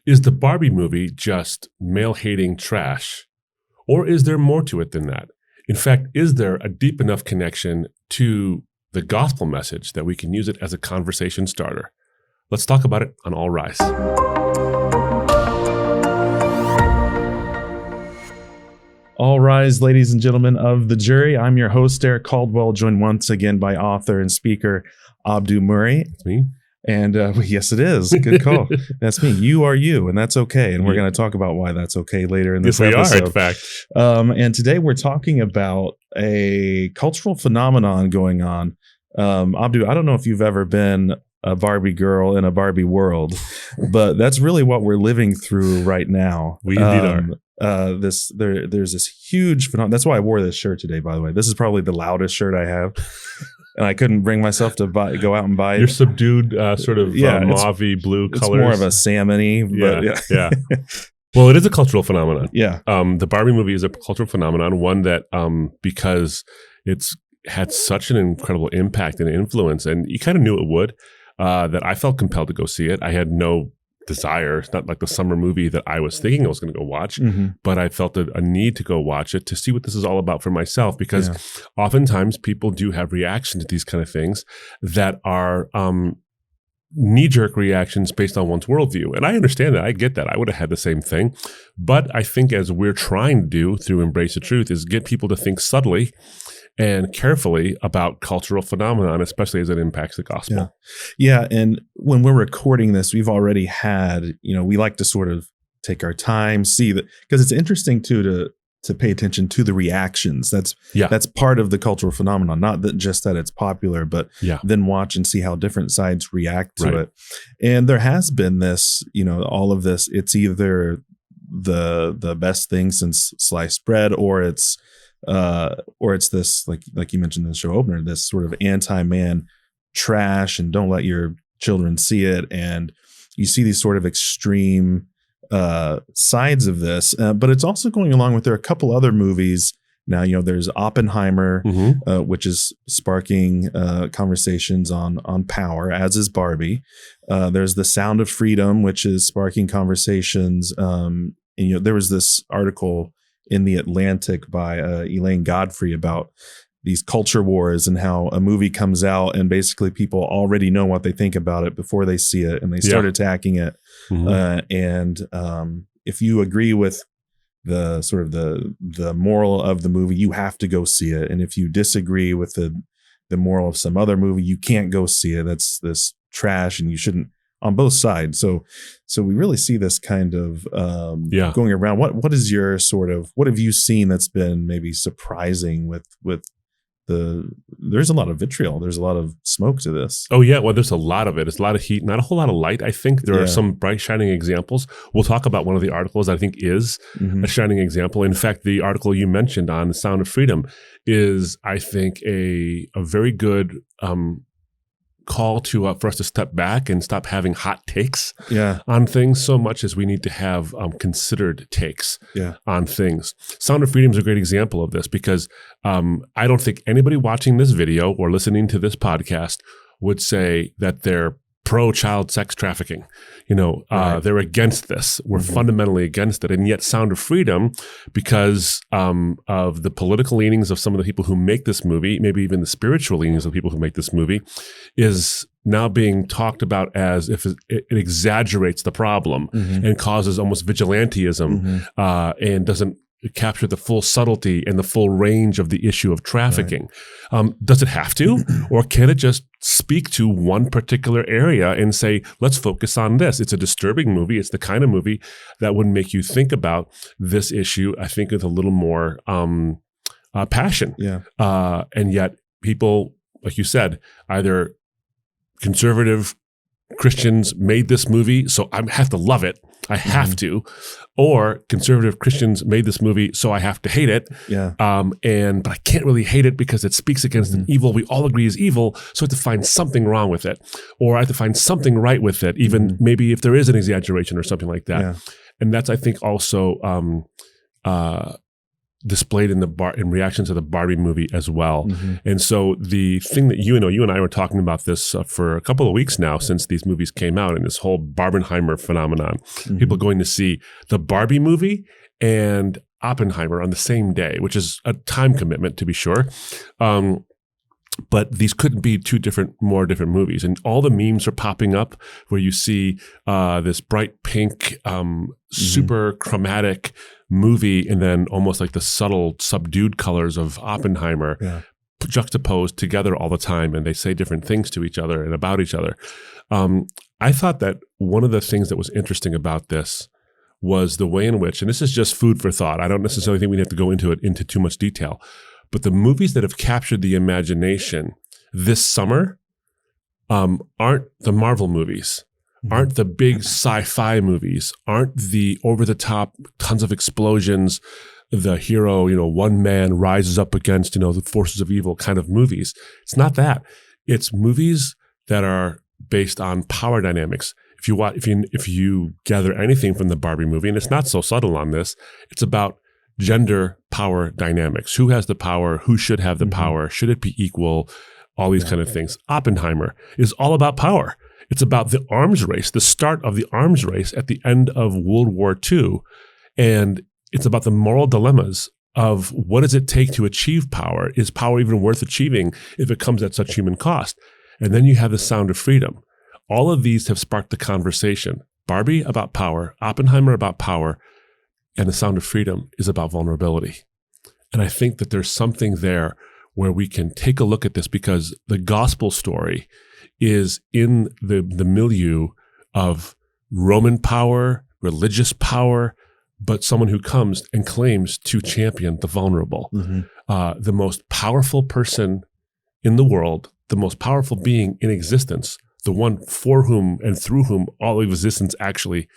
Is the Barbie movie just male-hating trash, or is there more to it than that? In fact, is there a deep enough connection to the gospel message that we can use it as a conversation starter? Let's talk about it on All Rise. All rise, ladies and gentlemen of the jury. I'm your host, Derek Caldwell, joined once again by author and speaker Abdu Murray. That's me. And yes, it is. Good call. That's me. You are you, and that's okay. And we're going to talk about why that's okay later in this episode. We are, in fact. And today we're talking about a cultural phenomenon going on. Abdu, I don't know if you've ever been a Barbie girl in a Barbie world, but that's really what we're living through right now. We indeed are. There's this huge phenomenon. That's why I wore this shirt today, by the way. This is probably the loudest shirt I have. And I couldn't bring myself to go out and buy it. Your subdued sort of mauve-y blue colors. It's more of a salmon-y. But yeah. Well, it is a cultural phenomenon. Yeah. The Barbie movie is a cultural phenomenon, one that because it's had such an incredible impact and influence, and you kind of knew it would, that I felt compelled to go see it. I had no desire. It's not like the summer movie that I was thinking I was going to go watch, but I felt a need to go watch it to see what this is all about for myself, because oftentimes people do have reactions to these kind of things that are knee-jerk reactions based on one's worldview. And I understand that. I get that. I would have had the same thing. But I think as we're trying to do through Embrace the Truth is get people to think subtly and carefully about cultural phenomenon, especially as it impacts the gospel. Yeah. And when we're recording this, we've already had, we like to sort of take our time, see that, because it's interesting too to pay attention to the reactions. That's part of the cultural phenomenon, not that just that it's popular, but then watch and see how different sides react to it. And there has been this, all of this, it's either the best thing since sliced bread, or it's this, like you mentioned in the show opener, this sort of anti-man trash and don't let your children see it. And you see these sort of extreme sides of this, but it's also going along with, there are a couple other movies now. There's Oppenheimer, which is sparking conversations on power, as is Barbie. There's The Sound of Freedom, which is sparking conversations. And, there was this article in The Atlantic by Elaine Godfrey about these culture wars and how a movie comes out and basically people already know what they think about it before they see it, and they start attacking it. And if you agree with the sort of the moral of the movie, you have to go see it. And if you disagree with the moral of some other movie, you can't go see it. That's this trash, and you shouldn't, on both sides. So we really see this kind of going around. What is your what have you seen that's been maybe surprising with there's a lot of vitriol. There's a lot of smoke to this. Oh yeah. Well, there's a lot of it. It's a lot of heat, not a whole lot of light. I think there are some bright shining examples. We'll talk about one of the articles I think is a shining example. In fact, the article you mentioned on The Sound of Freedom is, I think, a very good, call to for us to step back and stop having hot takes on things so much as we need to have considered takes on things. Sound of Freedom is a great example of this, because I don't think anybody watching this video or listening to this podcast would say that they're pro-child sex trafficking. They're against this. We're fundamentally against it. And yet Sound of Freedom, because of the political leanings of some of the people who make this movie, maybe even the spiritual leanings of the people who make this movie, is now being talked about as if it exaggerates the problem and causes almost vigilantism and doesn't capture the full subtlety and the full range of the issue of trafficking. Does it have to? Or can it just speak to one particular area and say, let's focus on this? It's a disturbing movie. It's the kind of movie that would make you think about this issue, I think, with a little more passion. And yet people, like you said, either conservative Christians made this movie, so I have to love it. I have to. Or conservative Christians made this movie, so I have to hate it. But I can't really hate it because it speaks against an evil we all agree is evil, so I have to find something wrong with it. Or I have to find something right with it, even maybe if there is an exaggeration or something like that. And that's, I think, also displayed in reaction to the Barbie movie as well. And so the thing that you and I were talking about this for a couple of weeks now since these movies came out, and this whole Barbenheimer phenomenon, people going to see the Barbie movie and Oppenheimer on the same day, which is a time commitment to be sure. But these couldn't be more different movies. And all the memes are popping up where you see this bright pink, super chromatic movie, and then almost like the subtle, subdued colors of Oppenheimer juxtaposed together all the time. And they say different things to each other and about each other. I thought that one of the things that was interesting about this was the way in which, and this is just food for thought, I don't necessarily think we have to go into too much detail, but the movies that have captured the imagination this summer aren't the Marvel movies, aren't the big sci-fi movies, aren't the over-the-top, tons of explosions, the hero, one man rises up against, the forces of evil kind of movies. It's not that. It's movies that are based on power dynamics. If you gather anything from the Barbie movie, and it's not so subtle on this, it's about gender power dynamics. Who has the power? Who should have the power? Should it be equal? All these kind of things. Oppenheimer is all about power. It's about the arms race, the start of the arms race at the end of World War II. And it's about the moral dilemmas of what does it take to achieve power? Is power even worth achieving if it comes at such human cost? And then you have The Sound of Freedom. All of these have sparked the conversation. Barbie about power, Oppenheimer about power, and The Sound of Freedom is about vulnerability. And I think that there's something there where we can take a look at this, because the gospel story is in the milieu of Roman power, religious power, but someone who comes and claims to champion the vulnerable. The most powerful person in the world, the most powerful being in existence, the one for whom and through whom all of existence actually,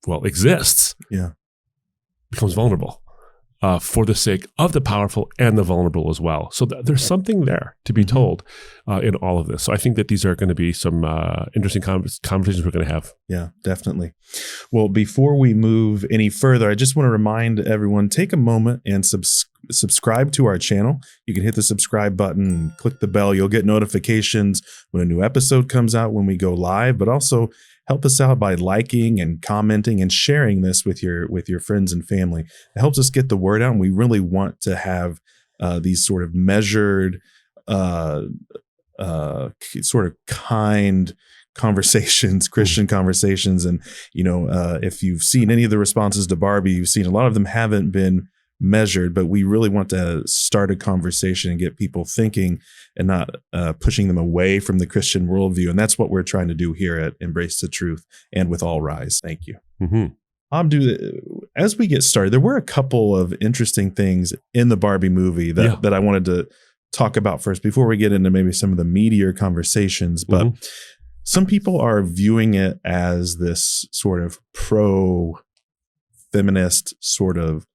exists, becomes vulnerable for the sake of the powerful and the vulnerable as well. So there's something there to be told in all of this. So I think that these are going to be some interesting conversations we're going to have. Yeah, definitely. Well, before we move any further, I just want to remind everyone, take a moment and subscribe to our channel. You can hit the subscribe button and click the bell. You'll get notifications when a new episode comes out, when we go live, but also help us out by liking and commenting and sharing this with your friends and family. It helps us get the word out, and we really want to have these sort of measured, sort of kind conversations, Christian conversations. And, if you've seen any of the responses to Barbie, you've seen a lot of them haven't been measured, but we really want to start a conversation and get people thinking and not pushing them away from the Christian worldview. And that's what we're trying to do here at Embrace the Truth and with All Rise. Thank you. Abdu, as we get started, there were a couple of interesting things in the Barbie movie that I wanted to talk about first before we get into maybe some of the meatier conversations. But some people are viewing it as this sort of pro-feminist sort of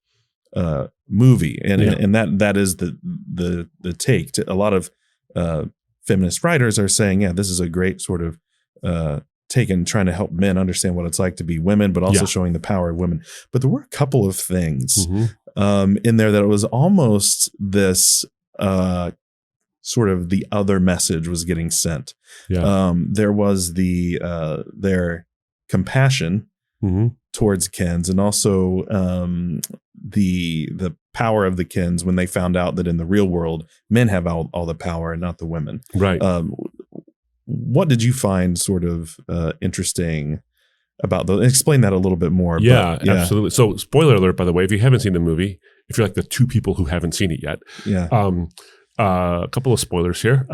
movie, and that is the take. A lot of feminist writers are saying, this is a great sort of take and trying to help men understand what it's like to be women, but also showing the power of women. But there were a couple of things in there that it was almost this sort of the other message was getting sent. There was their compassion towards Kens, and also the power of the Kens when they found out that in the real world men have all the power and not the women. Right. What did you find sort of interesting about those? Explain that a little bit more. Absolutely. So, spoiler alert, by the way, if you haven't seen the movie, if you're like the two people who haven't seen it yet, a couple of spoilers here.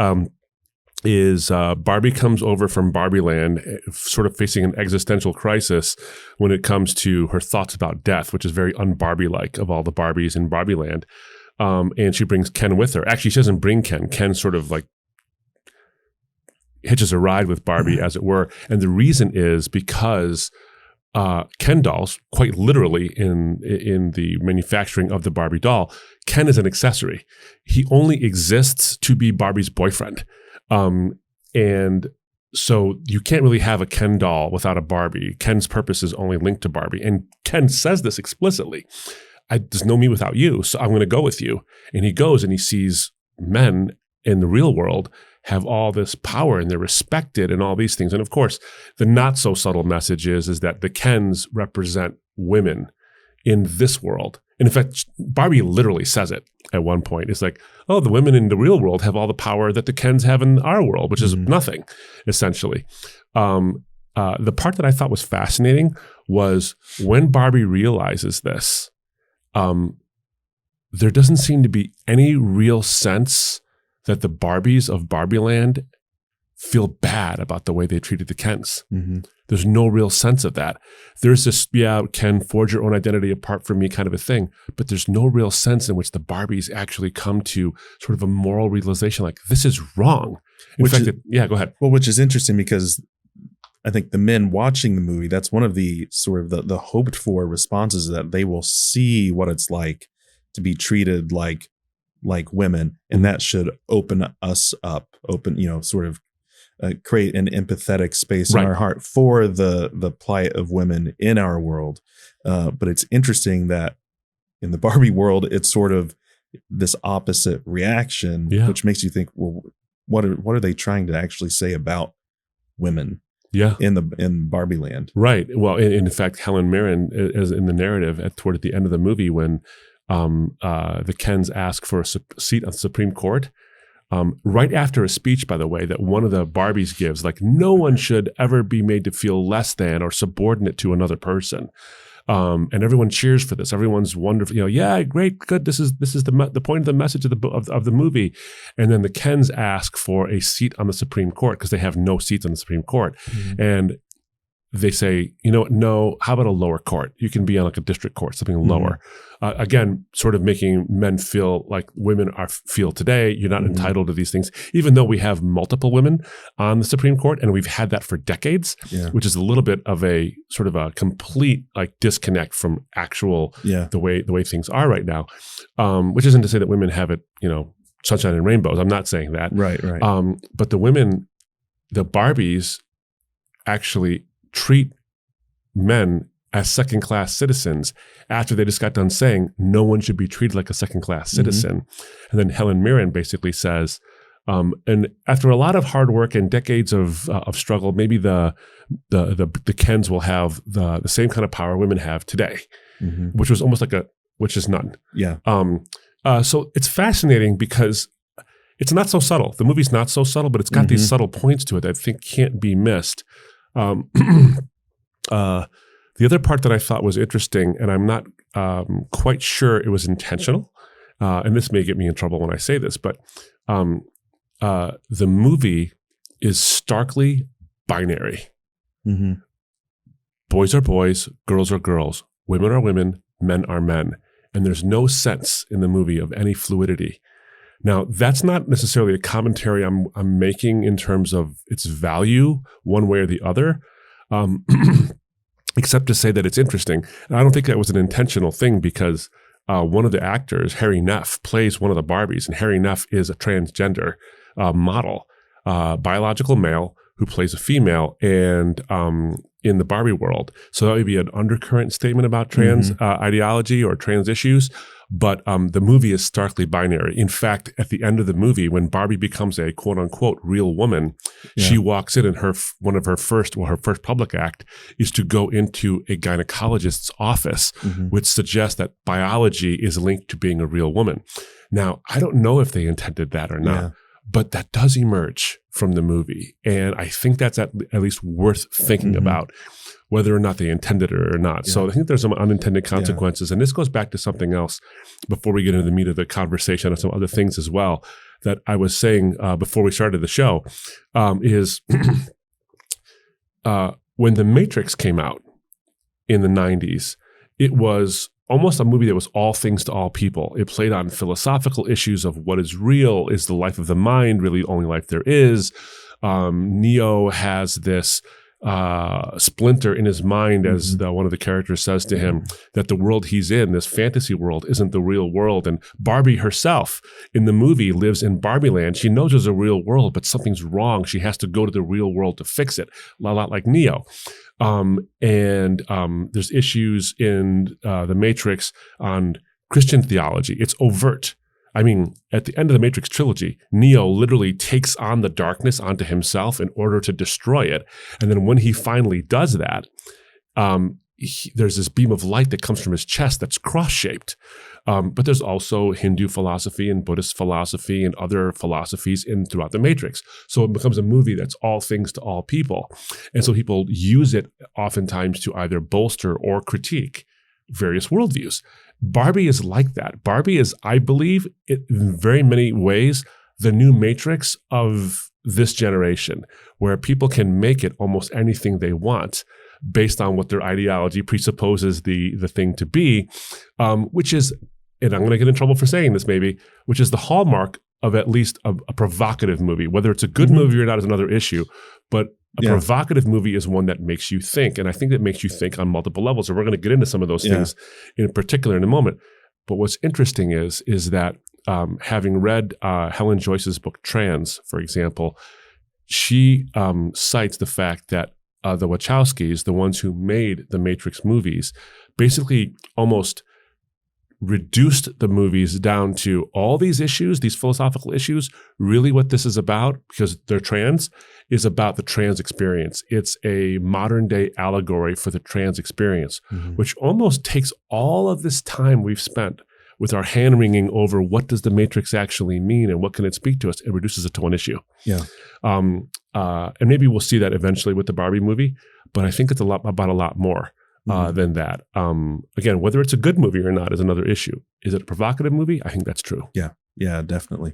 Is Barbie comes over from Barbie Land sort of facing an existential crisis when it comes to her thoughts about death, which is very un-Barbie-like of all the Barbies in Barbie Land. And she brings Ken with her. Actually, she doesn't bring Ken. Ken sort of like hitches a ride with Barbie, as it were. And the reason is because Ken dolls, quite literally in the manufacturing of the Barbie doll, Ken is an accessory. He only exists to be Barbie's boyfriend. And so you can't really have a Ken doll without a Barbie. Ken's purpose is only linked to Barbie. And Ken says this explicitly. there's no me without you, so I'm going to go with you. And he goes and he sees men in the real world have all this power and they're respected and all these things. And of course, the not so subtle message is that the Kens represent women in this world. And in fact, Barbie literally says it at one point. It's like, oh, the women in the real world have all the power that the Kens have in our world, which is nothing, essentially. The part that I thought was fascinating was when Barbie realizes this, there doesn't seem to be any real sense that the Barbies of Barbieland feel bad about the way they treated the Kens. There's no real sense of that. There's this, Ken, forge your own identity apart from me kind of a thing, but there's no real sense in which the Barbies actually come to sort of a moral realization like, this is wrong. Go ahead. Well, which is interesting because I think the men watching the movie, that's one of the sort of the hoped for responses, that they will see what it's like to be treated like women, and that should open us up, sort of create an empathetic space in our heart for the plight of women in our world. But it's interesting that in the Barbie world, it's sort of this opposite reaction, which makes you think, well, what are they trying to actually say about women? In Barbie land. Right. Well, in fact, Helen Mirren is in the narrative toward the end of the movie when the Kens ask for a seat on the Supreme Court. Right after a speech, by the way, that one of the Barbies gives, like, no one should ever be made to feel less than or subordinate to another person. And everyone cheers for this. Everyone's wonderful. Yeah, great, good. This is the point of the message of the movie. And then the Kens ask for a seat on the Supreme Court because they have no seats on the Supreme Court. And they say, no, how about a lower court? You can be on like a district court, something lower. Again, sort of making men feel like women feel today. You're not entitled to these things, even though we have multiple women on the Supreme Court, and we've had that for decades, which is a little bit of a sort of a complete like disconnect from actual the way things are right now. Which isn't to say that women have it, sunshine and rainbows. I'm not saying that. Right. But the women, the Barbies, actually treat men as second-class citizens after they just got done saying no one should be treated like a second-class citizen. And then Helen Mirren basically says, and after a lot of hard work and decades of struggle, maybe the Kens will have the same kind of power women have today, which was almost like which is none. So it's fascinating because it's not so subtle. The movie's not so subtle, but it's got these subtle points to it that I think can't be missed. The other part that I thought was interesting, and I'm not quite sure it was intentional, and this may get me in trouble when I say this, but the movie is starkly binary. Boys are boys, girls are girls, women are women, men are men. And there's no sense in the movie of any fluidity. Now, that's not necessarily a commentary I'm making in terms of its value one way or the other, except to say that it's interesting. And I don't think that was an intentional thing because one of the actors, Harry Neff, plays one of the Barbies, and Harry Neff is a transgender model, biological male who plays a female, and in the Barbie world. So that would be an undercurrent statement about trans ideology or trans issues. But the movie is starkly binary. In fact, at the end of the movie, when Barbie becomes a quote unquote real woman, she walks in, and her first public act is to go into a gynecologist's office, which suggests that biology is linked to being a real woman. Now, I don't know if they intended that or not, but that does emerge from the movie. And I think that's at least worth thinking about, whether or not they intended it or not. So I think there's some unintended consequences. And this goes back to something else before we get into the meat of the conversation and some other things as well that I was saying before we started the show, is when The Matrix came out in the 90s, it was almost a movie that was all things to all people. It played on philosophical issues of what is real, is the life of the mind really the only life there is? Neo has this splinter in his mind, as one of the characters says to him, that the world he's in, this fantasy world, isn't the real world. And Barbie herself in the movie lives in Barbie land. She knows there's a real world, but something's wrong. She has to go to the real world to fix it, a lot like Neo. There's issues in the Matrix on Christian theology. It's overt. I mean, at the end of the Matrix trilogy, Neo literally takes on the darkness onto himself in order to destroy it. And then when he finally does that, there's this beam of light that comes from his chest that's cross-shaped. But there's also Hindu philosophy and Buddhist philosophy and other philosophies throughout the Matrix. So it becomes a movie that's all things to all people. And so people use it oftentimes to either bolster or critique various worldviews. Barbie is like that. Barbie is, I believe, in very many ways, the new Matrix of this generation, where people can make it almost anything they want based on what their ideology presupposes the thing to be, which is, and I'm going to get in trouble for saying this maybe, which is the hallmark of at least a provocative movie. Whether it's a good movie or not is another issue, but a provocative movie is one that makes you think. And I think that makes you think on multiple levels. And we're going to get into some of those things in particular in a moment. But what's interesting is that having read Helen Joyce's book, Trans, for example, she cites the fact that the Wachowskis, the ones who made the Matrix movies, basically almost reduced the movies down to all these issues, these philosophical issues. Really what this is about, because they're trans, is about the trans experience. It's a modern day allegory for the trans experience, which almost takes all of this time we've spent with our hand-wringing over what does the Matrix actually mean and what can it speak to us, and reduces it to one issue. Yeah. And maybe we'll see that eventually with the Barbie movie, but I think it's about a lot more than that. Again, whether it's a good movie or not is another issue. Is it a provocative movie? I think that's true. Yeah. Yeah, definitely.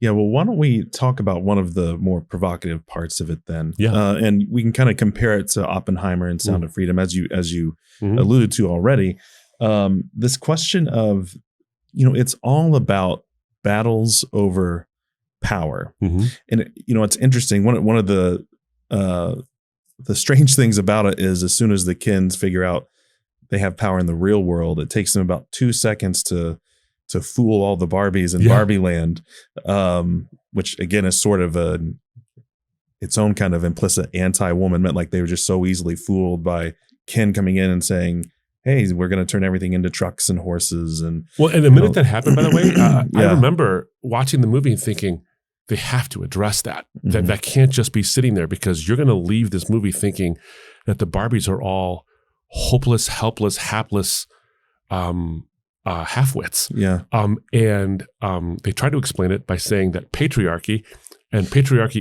Yeah. Well, why don't we talk about one of the more provocative parts of it then? Yeah. And we can kind of compare it to Oppenheimer and Sound of Freedom, as you alluded to already. This question of, it's all about battles over power. And, it's interesting. One of the strange things about it is, as soon as the Kens figure out they have power in the real world, it takes them about 2 seconds to fool all the Barbies in Barbie land, which again is sort of its own kind of implicit anti-woman, meant like they were just so easily fooled by Ken coming in and saying, hey, we're going to turn everything into trucks and horses. And the minute that happened, by the way, I remember watching the movie and thinking, they have to address that. That can't just be sitting there, because you're going to leave this movie thinking that the Barbies are all hopeless, helpless, hapless half-wits. Yeah. They try to explain it by saying that patriarchy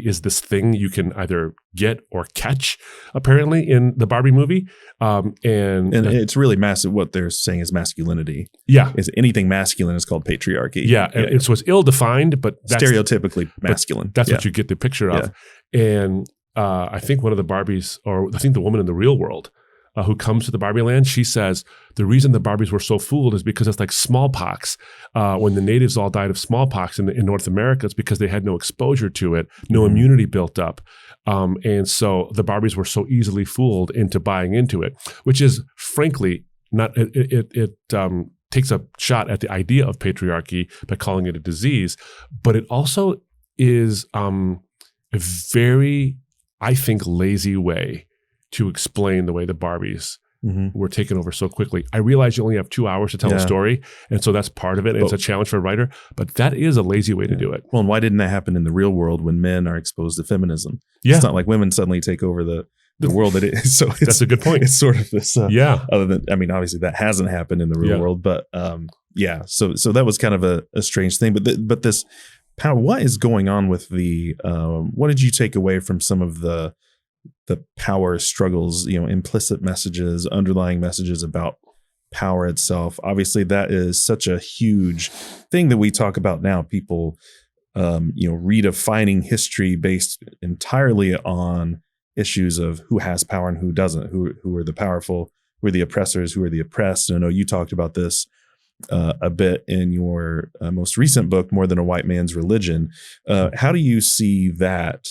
is this thing you can either get or catch, apparently, in the Barbie movie. And it's really massive. What they're saying is masculinity. Yeah. Is anything masculine is called patriarchy. Yeah. And so it's ill-defined, but that's stereotypically masculine. That's what you get the picture of. Yeah. And I think one of the Barbies, or I think the woman in the real world, who comes to the Barbie land, she says the reason the Barbies were so fooled is because it's like smallpox. When the natives all died of smallpox in North America, it's because they had no exposure to it, no immunity built up. And so the Barbies were so easily fooled into buying into it, which is frankly not, it takes a shot at the idea of patriarchy by calling it a disease, but it also is a very, I think, lazy way to explain the way the Barbies were taken over so quickly. I realize you only have 2 hours to tell a story, and so that's part of it. It's a challenge for a writer, but that is a lazy way to do it. Well, and why didn't that happen in the real world when men are exposed to feminism? Yeah. It's not like women suddenly take over the world that it is. So that's a good point. It's sort of this, other than, I mean, obviously that hasn't happened in the real world, but so that was kind of a strange thing. But this power, what is going on with what did you take away from some of the power struggles, implicit messages, underlying messages about power itself? Obviously, that is such a huge thing that we talk about now. People, redefining history based entirely on issues of who has power and who doesn't, who are the powerful, who are the oppressors, who are the oppressed. And I know you talked about this a bit in your most recent book, More Than a White Man's Religion. How do you see that,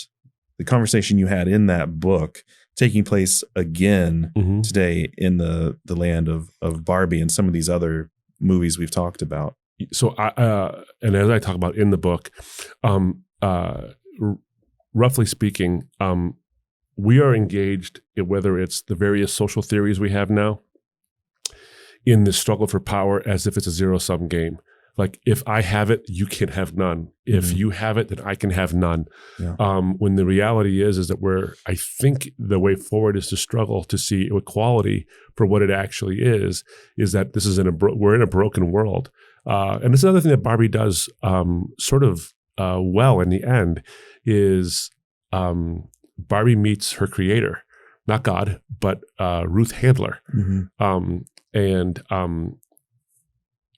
the conversation you had in that book, taking place again today in the land of Barbie and some of these other movies we've talked about? So, and as I talk about in the book, roughly speaking, we are engaged in, whether it's the various social theories we have now, in this struggle for power as if it's a zero-sum game. Like, if I have it, you can have none. If you have it, then I can have none. Yeah. When the reality is that I think the way forward is to struggle to see equality for what it actually is that this is we're in a broken world. And this is another thing that Barbie does well in the end is Barbie meets her creator, not God, but Ruth Handler.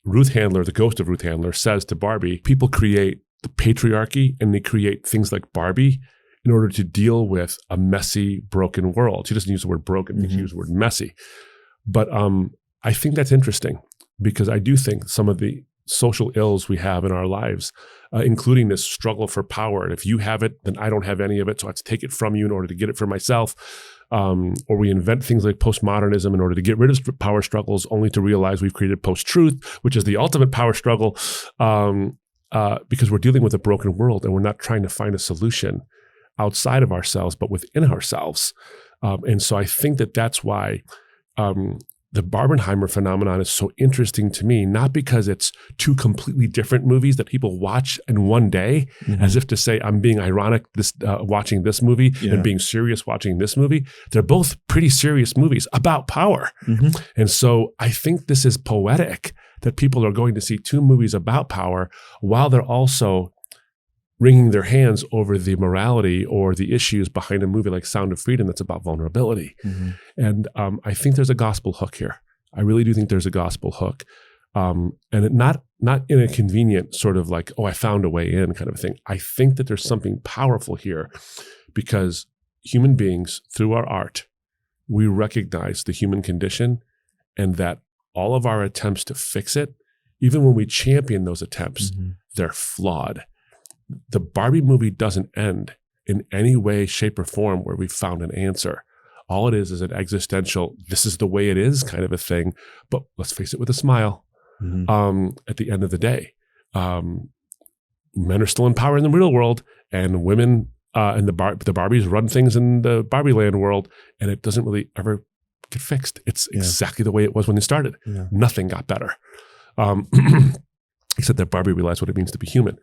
Ruth Handler, the ghost of Ruth Handler, says to Barbie, people create the patriarchy and they create things like Barbie in order to deal with a messy, broken world. She doesn't use the word broken, she uses the word messy. But I think that's interesting because I do think some of the social ills we have in our lives, including this struggle for power. And if you have it, then I don't have any of it. So I have to take it from you in order to get it for myself. Or we invent things like postmodernism in order to get rid of power struggles, only to realize we've created post-truth, which is the ultimate power struggle, because we're dealing with a broken world and we're not trying to find a solution outside of ourselves, but within ourselves. And so I think that that's why the Barbenheimer phenomenon is so interesting to me, not because it's two completely different movies that people watch in one day, as if to say, I'm being ironic watching this movie and being serious watching this movie. They're both pretty serious movies about power. And so I think this is poetic that people are going to see two movies about power while they're also wringing their hands over the morality or the issues behind a movie like Sound of Freedom that's about vulnerability. And I think there's a gospel hook here. I really do think there's a gospel hook. And not in a convenient sort of like, oh, I found a way in kind of a thing. I think that there's something powerful here because human beings, through our art, we recognize the human condition and that all of our attempts to fix it, even when we champion those attempts, they're flawed. The Barbie movie doesn't end in any way, shape, or form where we've found an answer. All it is an existential, this is the way it is kind of a thing, but let's face it with a smile. At the end of the day, men are still in power in the real world and women and the Barbies run things in the Barbie land world, and it doesn't really ever get fixed. It's exactly the way it was when it started. Nothing got better, except that Barbie realized what it means to be human.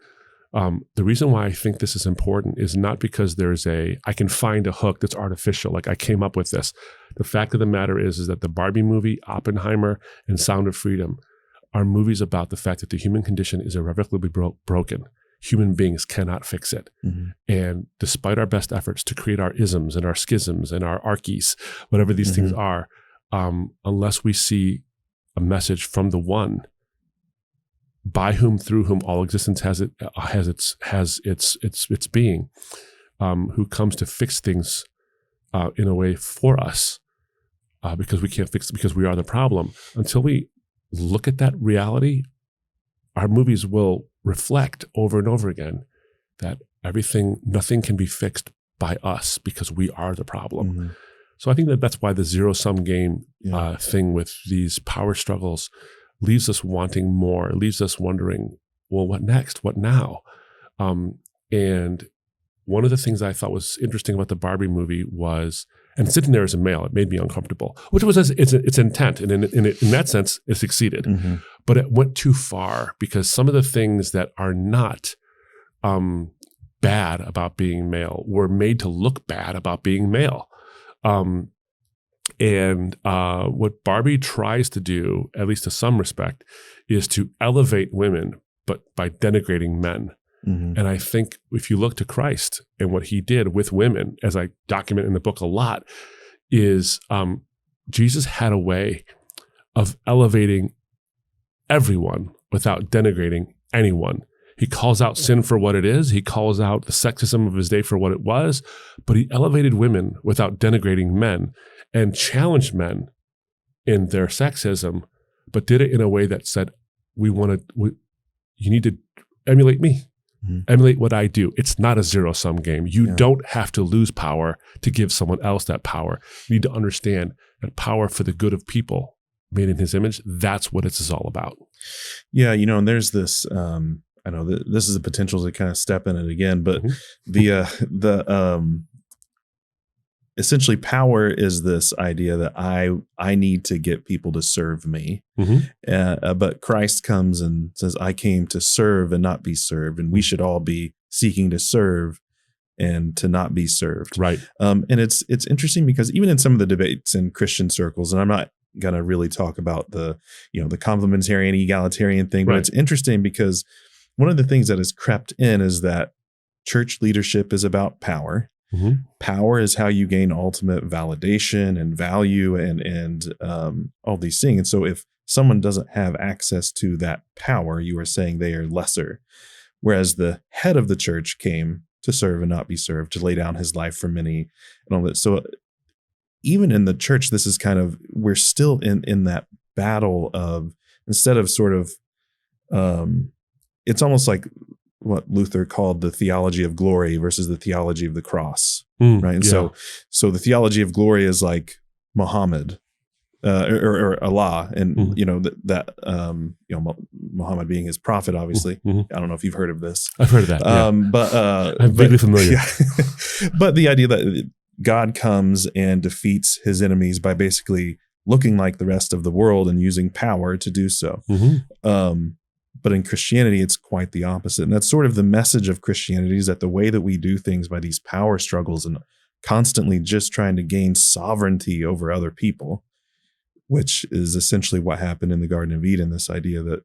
The reason why I think this is important is not because I can find a hook that's artificial, like I came up with this. The fact of the matter is that the Barbie movie, Oppenheimer, and Sound of Freedom are movies about the fact that the human condition is irrevocably broken. Human beings cannot fix it. And despite our best efforts to create our isms and our schisms and our archies, whatever these things are, unless we see a message from the one by whom, through whom all existence has its being, who comes to fix things in a way for us, because we can't fix it because we are the problem. Until we look at that reality, our movies will reflect over and over again that nothing can be fixed by us because we are the problem. So I think that's why the zero-sum game thing with these power struggles leaves us wanting more, leaves us wondering, well, what next? What now? And one of the things I thought was interesting about the Barbie movie was, and sitting there as a male, it made me uncomfortable, which was its intent. And in that sense, it succeeded. But it went too far because some of the things that are not bad about being male were made to look bad about being male. And what Barbie tries to do, at least to some respect, is to elevate women, but by denigrating men. And I think if you look to Christ and what he did with women, as I document in the book a lot, is Jesus had a way of elevating everyone without denigrating anyone. He calls out sin for what it is. He calls out the sexism of his day for what it was, but he elevated women without denigrating men and challenged men in their sexism, but did it in a way that said, you need to emulate me, emulate what I do. It's not a zero-sum game. You don't have to lose power to give someone else that power. You need to understand that power for the good of people made in his image, that's what it's all about. Yeah, and there's this, I know that this is a potential to kind of step in it again, but essentially power is this idea that I need to get people to serve me. But Christ comes and says, I came to serve and not be served. And we should all be seeking to serve and to not be served. Right. And it's interesting because even in some of the debates in Christian circles, and I'm not going to really talk about the complementarian, egalitarian thing, but it's interesting because one of the things that has crept in is that church leadership is about power. Power is how you gain ultimate validation and value and all these things. And so if someone doesn't have access to that power, you are saying they are lesser. Whereas the head of the church came to serve and not be served, to lay down his life for many and all that. So even in the church, this is kind of, we're still in that battle of, instead of sort of, it's almost like what Luther called the theology of glory versus the theology of the cross, right? And so the theology of glory is like Muhammad or Allah, and Muhammad being his prophet, obviously. I don't know if you've heard of this. I've heard of that. I'm vaguely familiar. But the idea that God comes and defeats his enemies by basically looking like the rest of the world and using power to do so. But in Christianity, it's quite the opposite. And that's sort of the message of Christianity, is that the way that we do things by these power struggles and constantly just trying to gain sovereignty over other people, which is essentially what happened in the Garden of Eden, this idea that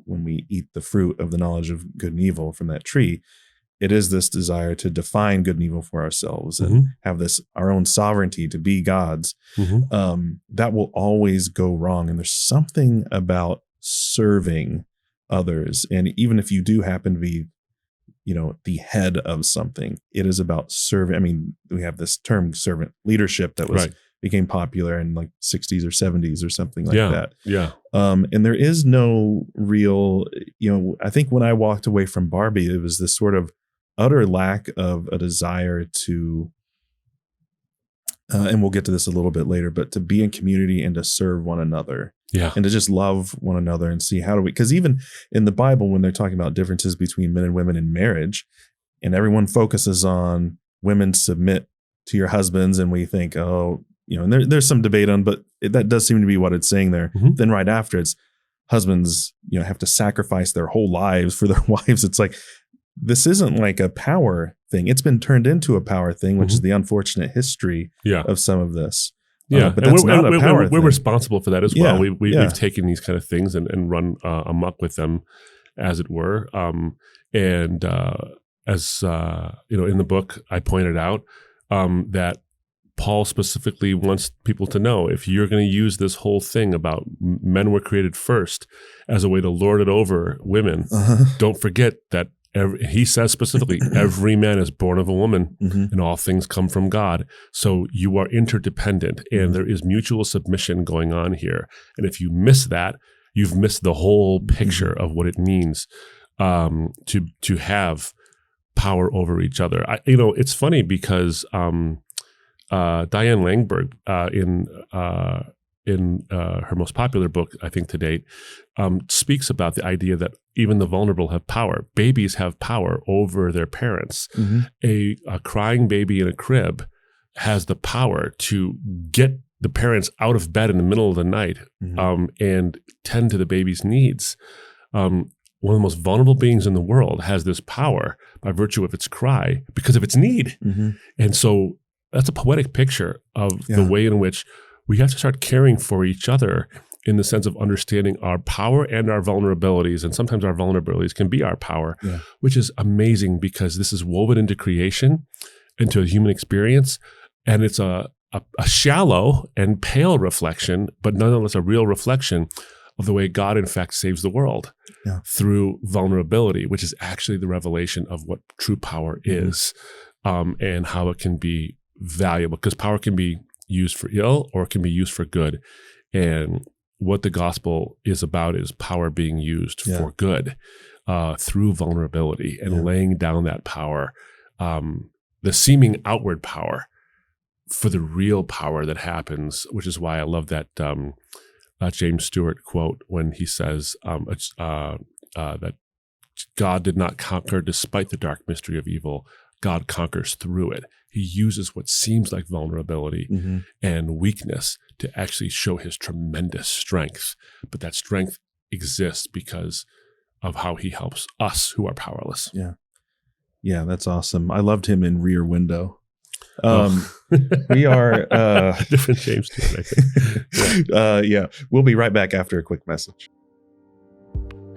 when we eat the fruit of the knowledge of good and evil from that tree, it is this desire to define good and evil for ourselves and have this, our own sovereignty to be gods. That will always go wrong. And there's something about serving others. And even if you do happen to be, the head of something, it is about serving. I mean, we have this term servant leadership that became popular in like 60s or 70s or something like that. And there is no real, I think when I walked away from Barbie, it was this sort of utter lack of a desire to, and we'll get to this a little bit later, but to be in community and to serve one another. And to just love one another and see how do we, because even in the Bible, when they're talking about differences between men and women in marriage, and everyone focuses on women submit to your husbands, and we think, and there's some debate on, but that does seem to be what it's saying there. Then right after, it's husbands, have to sacrifice their whole lives for their wives. It's like, this isn't like a power thing. It's been turned into a power thing, which is the unfortunate history of some of this. But that's not a power thing. We're responsible for that as well. We've taken these kind of things and run amok with them, as it were. As in the book, I pointed out that Paul specifically wants people to know, if you're going to use this whole thing about men were created first as a way to lord it over women, don't forget that he says specifically, every man is born of a woman and all things come from God. So you are interdependent and there is mutual submission going on here. And if you miss that, you've missed the whole picture of what it means to have power over each other. It's funny because Diane Langberg in her most popular book, I think to date, speaks about the idea that even the vulnerable have power. Babies have power over their parents. A crying baby in a crib has the power to get the parents out of bed in the middle of the night and tend to the baby's needs. One of the most vulnerable beings in the world has this power by virtue of its cry because of its need. And so that's a poetic picture of the way in which we have to start caring for each other in the sense of understanding our power and our vulnerabilities. And sometimes our vulnerabilities can be our power, which is amazing because this is woven into creation, into a human experience. And it's a shallow and pale reflection, but nonetheless a real reflection of the way God, in fact, saves the world through vulnerability, which is actually the revelation of what true power is and how it can be valuable, because power can be used for ill or it can be used for good. And what the gospel is about is power being used for good through vulnerability and laying down that power, the seeming outward power for the real power that happens, which is why I love that James Stewart quote when he says that God did not conquer despite the dark mystery of evil. God conquers through it. He uses what seems like vulnerability and weakness to actually show his tremendous strength. But that strength exists because of how he helps us who are powerless. Yeah. Yeah, that's awesome. I loved him in Rear Window. We are different James Stewart, I think. Yeah. We'll be right back after a quick message.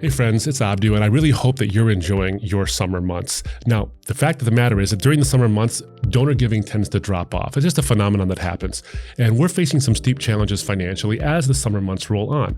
Hey friends, it's Abdu, and I really hope that you're enjoying your summer months. Now, the fact of the matter is that during the summer months, donor giving tends to drop off. It's just a phenomenon that happens. And we're facing some steep challenges financially as the summer months roll on.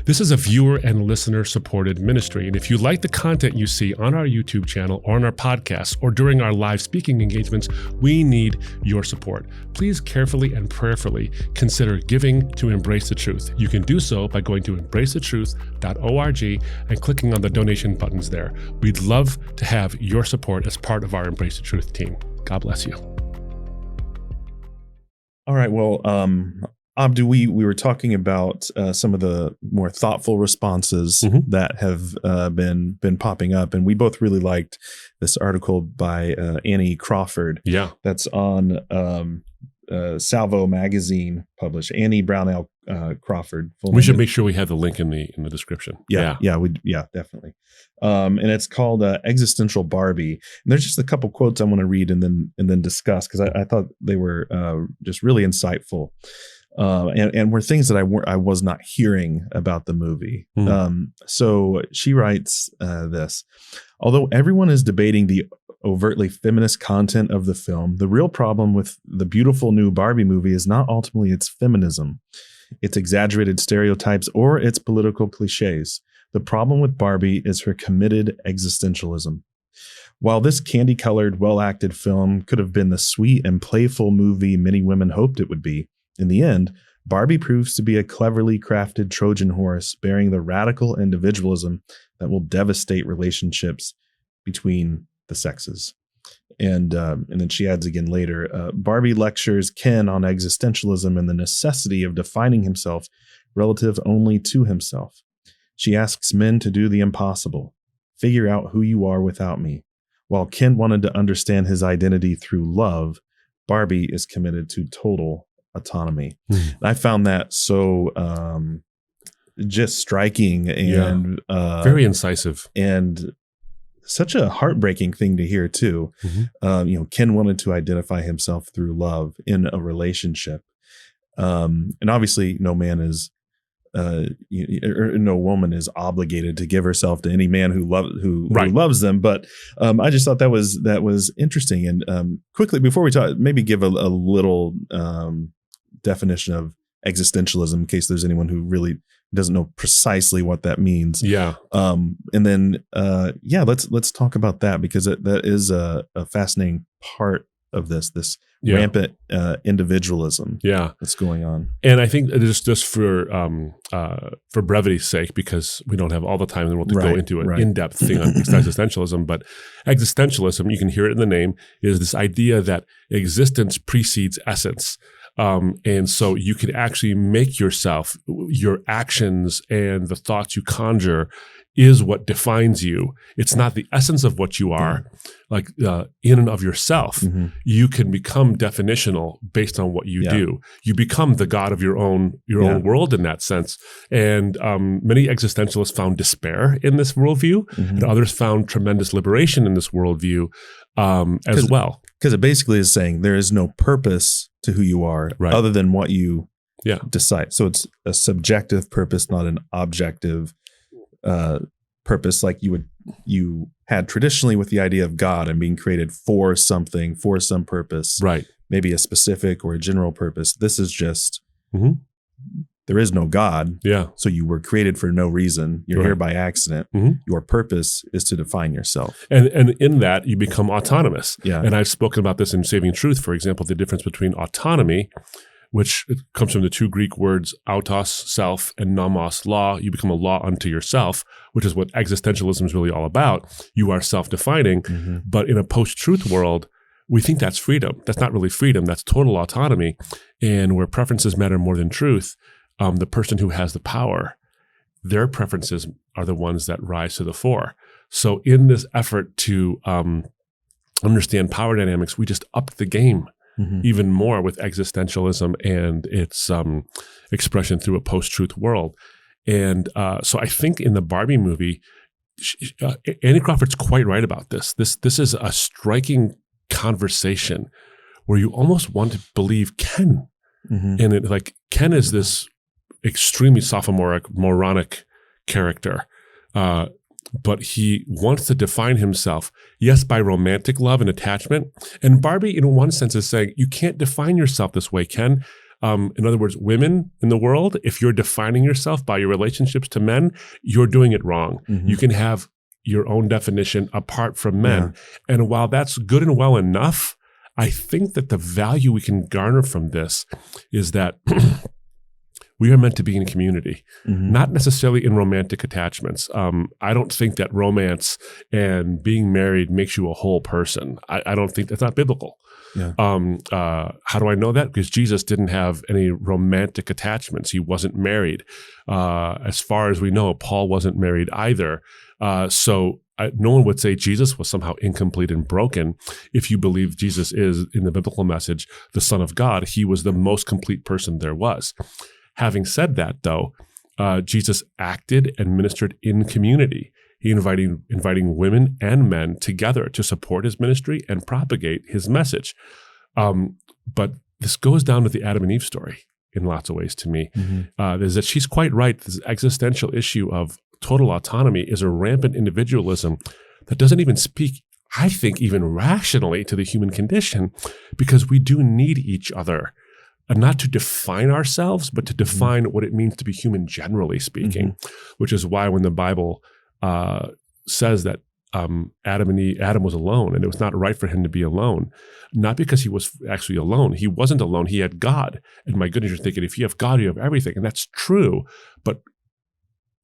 This is a viewer and listener supported ministry. And if you like the content you see on our YouTube channel or on our podcasts or during our live speaking engagements, we need your support. Please carefully and prayerfully consider giving to Embrace the Truth. You can do so by going to embracethetruth.org and clicking on the donation buttons there. We'd love to have your support as part of our Embrace the Truth team. God bless you. All right. Well, Abdu, we were talking about some of the more thoughtful responses that have been popping up, and we both really liked this article by Annie Crawford. Yeah, that's on Salvo magazine published. Annie Brownell Crawford. We should make sure we have the link in the description. Yeah, definitely. And it's called Existential Barbie. And there's just a couple quotes I want to read and then discuss, because I thought they were just really insightful. And were things that I was not hearing about the movie. So she writes this: although everyone is debating the overtly feminist content of the film, the real problem with the beautiful new Barbie movie is not ultimately its feminism, its exaggerated stereotypes, or its political cliches. The problem with Barbie is her committed existentialism. While this candy-colored, well-acted film could have been the sweet and playful movie many women hoped it would be, in the end, Barbie proves to be a cleverly crafted Trojan horse bearing the radical individualism that will devastate relationships between the sexes. And then she adds again later, Barbie lectures Ken on existentialism and the necessity of defining himself relative only to himself. She asks men to do the impossible, figure out who you are without me. While Ken wanted to understand his identity through love, Barbie is committed to total autonomy. I found that so just striking and very incisive, and such a heartbreaking thing to hear too. Ken wanted to identify himself through love in a relationship, and obviously no man is no woman is obligated to give herself to any man who loves them. But I just thought that was interesting. And quickly before we talk, maybe give a little definition of existentialism in case there's anyone who really doesn't know precisely what that means. Yeah. And then let's talk about that, because that is a fascinating part of this rampant individualism that's going on. And I think just for brevity's sake, because we don't have all the time in the world to go into an in-depth thing on existentialism, but existentialism, you can hear it in the name, is this idea that existence precedes essence. And so you can actually make yourself, your actions and the thoughts you conjure is what defines you. It's not the essence of what you are, like in and of yourself. You can become definitional based on what you do. You become the god of your own world in that sense. And many existentialists found despair in this worldview, and others found tremendous liberation in this worldview as well. Because it basically is saying there is no purpose to who you are other than what you decide. So it's a subjective purpose, not an objective purpose like you had traditionally with the idea of God and being created for something, for some purpose, maybe a specific or a general purpose. This is just there is no God, so you were created for no reason. You're here by accident. Your purpose is to define yourself, and in that you become autonomous. And I've spoken about this in Saving Truth, for example, the difference between autonomy, which comes from the two Greek words autos, self, and nomos, law. You become a law unto yourself, which is what existentialism is really all about. You are self-defining, but in a post-truth world, we think that's freedom. That's not really freedom. That's total autonomy. And where preferences matter more than truth, the person who has the power, their preferences are the ones that rise to the fore. So in this effort to understand power dynamics, we just upped the game even more with existentialism and its expression through a post-truth world. And so I think in the Barbie movie, Andy Crawford's quite right about this. This is a striking conversation where you almost want to believe Ken. And it, like, Ken is this extremely sophomoric, moronic character, but he wants to define himself, yes, by romantic love and attachment. And Barbie, in one sense, is saying, you can't define yourself this way, Ken. In other words, women in the world, if you're defining yourself by your relationships to men, you're doing it wrong. You can have your own definition apart from men. And while that's good and well enough, I think that the value we can garner from this is that we are meant to be in a community, not necessarily in romantic attachments. I don't think that romance and being married makes you a whole person. I don't think that's not biblical. How do I know that? Because Jesus didn't have any romantic attachments. He wasn't married. As far as we know, Paul wasn't married either. So no one would say Jesus was somehow incomplete and broken. If you believe Jesus is, in the biblical message, the Son of God, he was the most complete person there was. Having said that, though, Jesus acted and ministered in community. He inviting women and men together to support his ministry and propagate his message. But this goes down to the Adam and Eve story in lots of ways to me. Is that she's quite right. This existential issue of total autonomy is a rampant individualism that doesn't even speak, I think, even rationally to the human condition, because we do need each other. And not to define ourselves, but to define what it means to be human, generally speaking, which is why when the Bible says that Adam was alone, and it was not right for him to be alone, not because he was actually alone. He wasn't alone. He had God. And my goodness, you're thinking, if you have God, you have everything. And that's true. But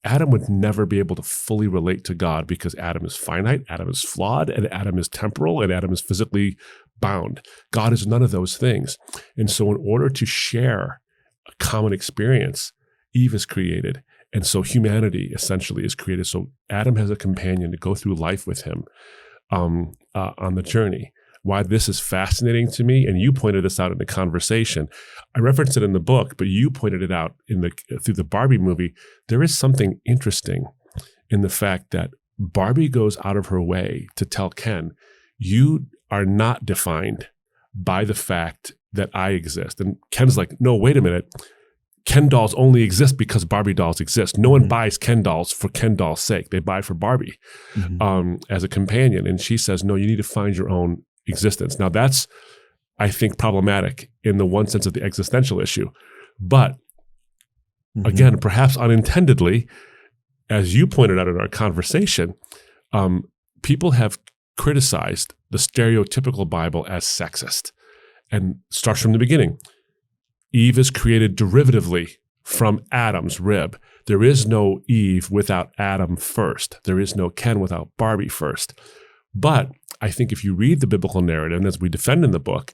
Adam would never be able to fully relate to God because Adam is finite, Adam is flawed, and Adam is temporal, and Adam is physically bound. God is none of those things. And so in order to share a common experience, Eve is created. And so humanity essentially is created. So Adam has a companion to go through life with him on the journey. Why this is fascinating to me, and you pointed this out in the conversation. I referenced it in the book, but you pointed it out through the Barbie movie. There is something interesting in the fact that Barbie goes out of her way to tell Ken, you are not defined by the fact that I exist. And Ken's like, no, wait a minute. Ken dolls only exist because Barbie dolls exist. No one buys Ken dolls for Ken doll's sake. They buy for Barbie as a companion. And she says, no, you need to find your own existence. Now that's, I think, problematic in the one sense of the existential issue. But again, perhaps unintendedly, as you pointed out in our conversation, people have criticized the stereotypical Bible as sexist, and starts from the beginning. Eve is created derivatively from Adam's rib. There is no Eve without Adam first. There is no Ken without Barbie first. But I think if you read the biblical narrative, and as we defend in the book,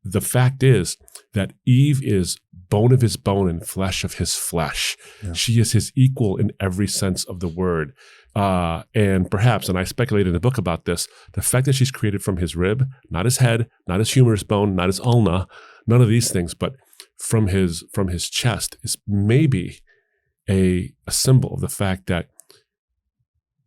the fact is that Eve is bone of his bone and flesh of his flesh. Yeah. She is his equal in every sense of the word. And perhaps, and I speculate in the book about this, the fact that she's created from his rib, not his head, not his humerus bone, not his ulna, none of these things, but from his chest is maybe a symbol of the fact that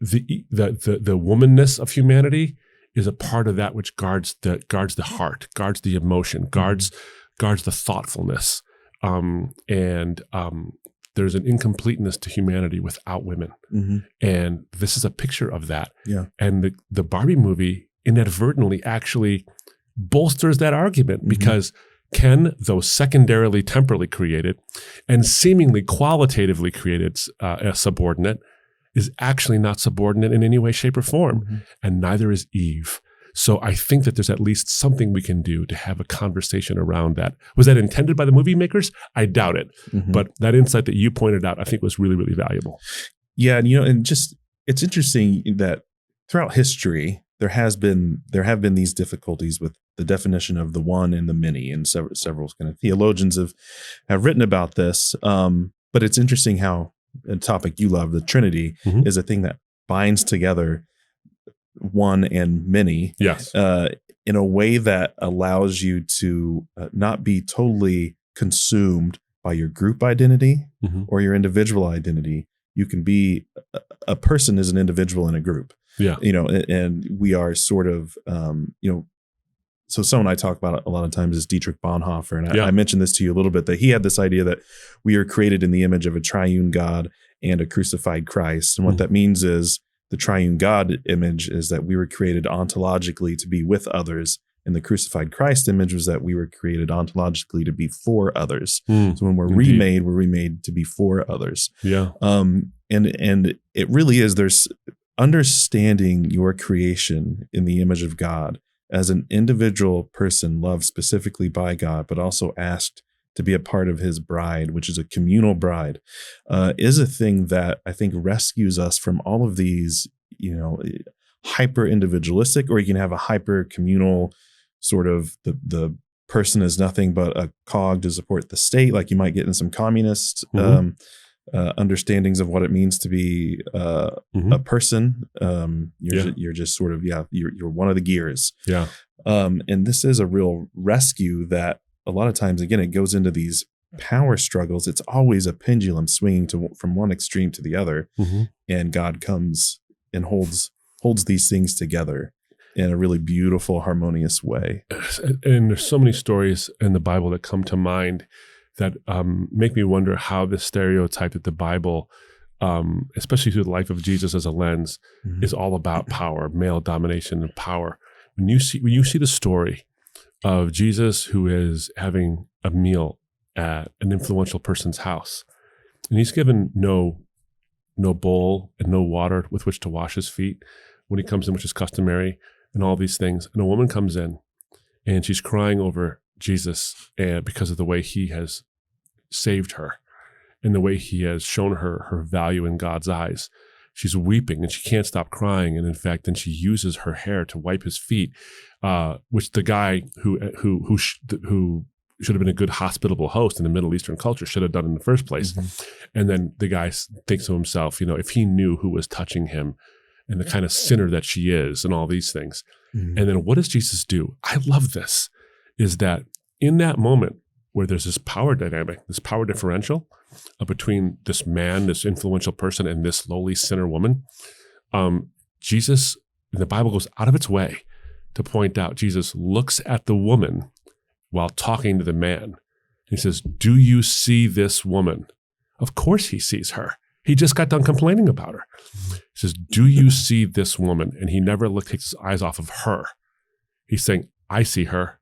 the womanness of humanity is a part of that which guards the heart, guards the emotion, guards the thoughtfulness, and there's an incompleteness to humanity without women, and this is a picture of that. Yeah. And the Barbie movie inadvertently actually bolsters that argument because Ken, though secondarily temporally created and seemingly qualitatively created as subordinate, is actually not subordinate in any way, shape, or form. And neither is Eve. So I think that there's at least something we can do to have a conversation around that. Was that intended by the movie makers? I doubt it. But that insight that you pointed out, I think was really, really valuable. Yeah. And, and just, it's interesting that throughout history, there have been these difficulties with the definition of the one and the many, and several kind of theologians have written about this. But it's interesting how a topic you love, the Trinity, is a thing that binds together one and many. Yes. In a way that allows you to not be totally consumed by your group identity or your individual identity. You can be a person is an individual in a group. Yeah. And we are sort of, so someone I talk about a lot of times is Dietrich Bonhoeffer. And I mentioned this to you a little bit, that he had this idea that we are created in the image of a triune God and a crucified Christ. And what that means is the triune God image is that we were created ontologically to be with others. And the crucified Christ image was that we were created ontologically to be for others. So when we're remade, we're remade to be for others. Yeah. And it really is, there's understanding your creation in the image of God as an individual person loved specifically by God, but also asked to be a part of his bride, which is a communal bride, is a thing that I think rescues us from all of these, hyper individualistic, or you can have a hyper communal sort of the person is nothing but a cog to support the state. Like you might get in some communist understandings of what it means to be a person. You're just sort of, you're one of the gears. Yeah. And this is a real rescue that a lot of times, again, it goes into these power struggles. It's always a pendulum swinging from one extreme to the other. And God comes and holds these things together in a really beautiful, harmonious way. And there's so many stories in the Bible that come to mind that make me wonder how this stereotype that the Bible, especially through the life of Jesus as a lens, is all about power, male domination and power. When you see the story of Jesus who is having a meal at an influential person's house, and he's given no bowl and no water with which to wash his feet when he comes in, which is customary, and all these things. And a woman comes in and she's crying over Jesus and because of the way he has saved her and the way he has shown her value in God's eyes. She's weeping and she can't stop crying. And in fact, then she uses her hair to wipe his feet, which the guy who should have been a good hospitable host in the Middle Eastern culture should have done in the first place. And then the guy thinks to himself, if he knew who was touching him and the kind of sinner that she is and all these things. And then what does Jesus do? I love this, is that in that moment where there's this power dynamic, this power differential between this man, this influential person, and this lowly sinner woman, Jesus, and the Bible goes out of its way to point out, Jesus looks at the woman while talking to the man. He says, "Do you see this woman?" Of course he sees her. He just got done complaining about her. He says, "Do you see this woman?" And he never takes his eyes off of her. He's saying, "I see her.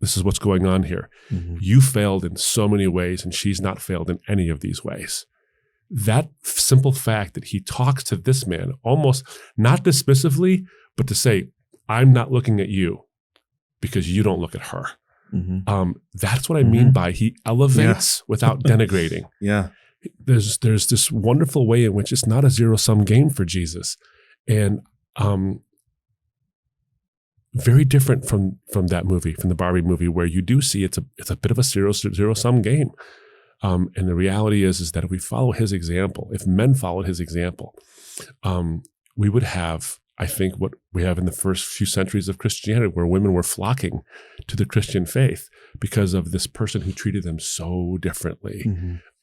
This is what's going on here. You failed in so many ways, and she's not failed in any of these ways." That simple fact that he talks to this man almost not dismissively, but to say, "I'm not looking at you because you don't look at her." That's what I mean by he elevates without denigrating. There's this wonderful way in which it's not a zero-sum game for Jesus. And very different from that movie, from the Barbie movie, where you do see it's a bit of a zero-sum game. And the reality is that if we follow his example, if men followed his example, we would have, I think, what we have in the first few centuries of Christianity, where women were flocking to the Christian faith because of this person who treated them so differently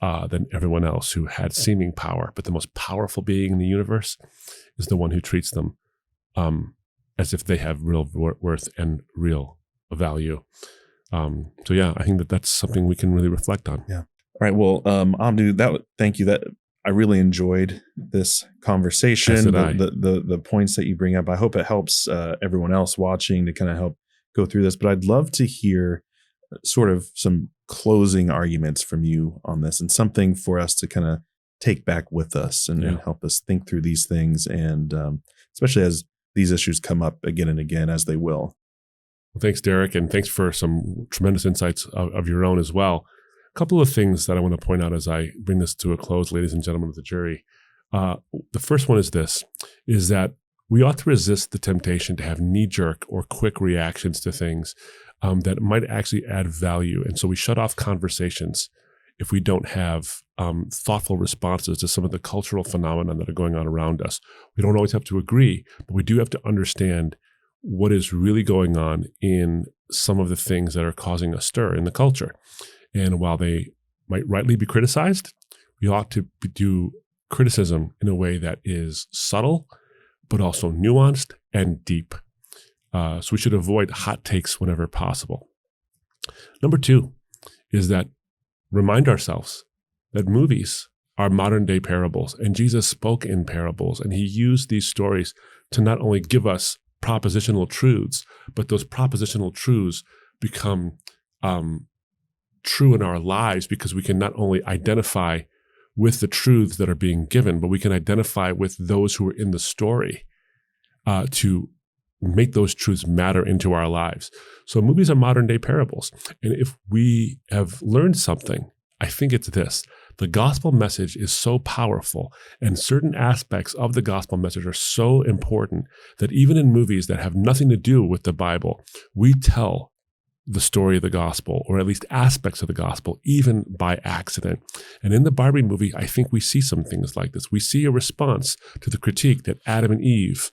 than everyone else, who had seeming power. But the most powerful being in the universe is the one who treats them as if they have real worth and real value. So yeah, I think that's something we can really reflect on. Yeah. All right. Well, Abdu, thank you. That I really enjoyed this conversation. The points that you bring up. I hope it helps everyone else watching to kind of help go through this. But I'd love to hear sort of some closing arguments from you on this, and something for us to kind of take back with us and help us think through these things, and especially as these issues come up again and again, as they will. Well, thanks, Derek, and thanks for some tremendous insights of your own as well. A couple of things that I want to point out as I bring this to a close, ladies and gentlemen of the jury. The first one is this, is that we ought to resist the temptation to have knee-jerk or quick reactions to things that might actually add value. And so we shut off conversations if we don't have thoughtful responses to some of the cultural phenomena that are going on around us. We don't always have to agree, but we do have to understand what is really going on in some of the things that are causing a stir in the culture. And while they might rightly be criticized, we ought to do criticism in a way that is subtle, but also nuanced and deep. So we should avoid hot takes whenever possible. Number 2 is that remind ourselves that movies are modern day parables, and Jesus spoke in parables, and he used these stories to not only give us propositional truths, but those propositional truths become true in our lives because we can not only identify with the truths that are being given, but we can identify with those who are in the story to make those truths matter into our lives. So movies are modern day parables. And if we have learned something, I think it's this: the gospel message is so powerful, and certain aspects of the gospel message are so important that even in movies that have nothing to do with the Bible, we tell the story of the gospel, or at least aspects of the gospel, even by accident. And in the Barbie movie, I think we see some things like this. We see a response to the critique that Adam and Eve,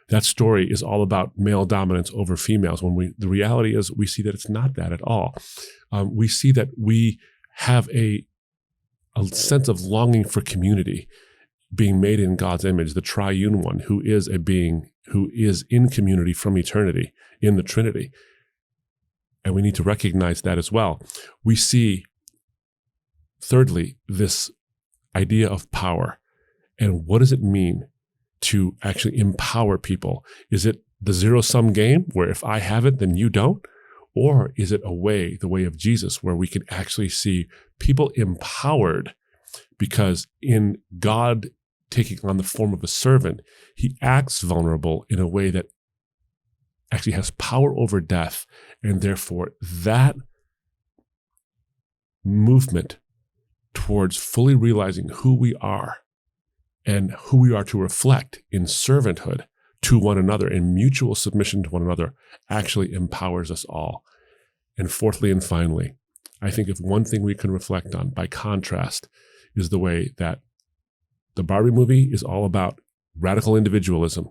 that story is all about male dominance over females, when the reality is we see that it's not that at all. We see that we have a sense of longing for community, being made in God's image, the triune one, who is a being who is in community from eternity in the Trinity. And we need to recognize that as well. We see, thirdly, this idea of power. And what does it mean to actually empower people? Is it the zero-sum game where if I have it, then you don't? Or is it the way of Jesus, where we can actually see people empowered because in God taking on the form of a servant, he acts vulnerable in a way that actually has power over death. And therefore, that movement towards fully realizing who we are and who we are to reflect in servanthood to one another, in mutual submission to one another, actually empowers us all. And fourthly and finally, I think if one thing we can reflect on by contrast is the way that the Barbie movie is all about radical individualism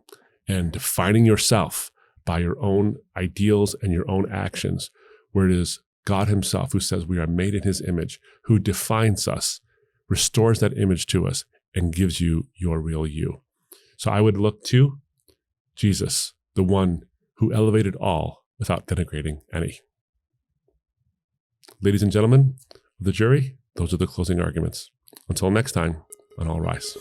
and defining yourself by your own ideals and your own actions, where it is God himself who says we are made in his image, who defines us, restores that image to us, and gives you your real you. So I would look to Jesus, the one who elevated all without denigrating any. Ladies and gentlemen of the jury, those are the closing arguments. Until next time, on All Rise.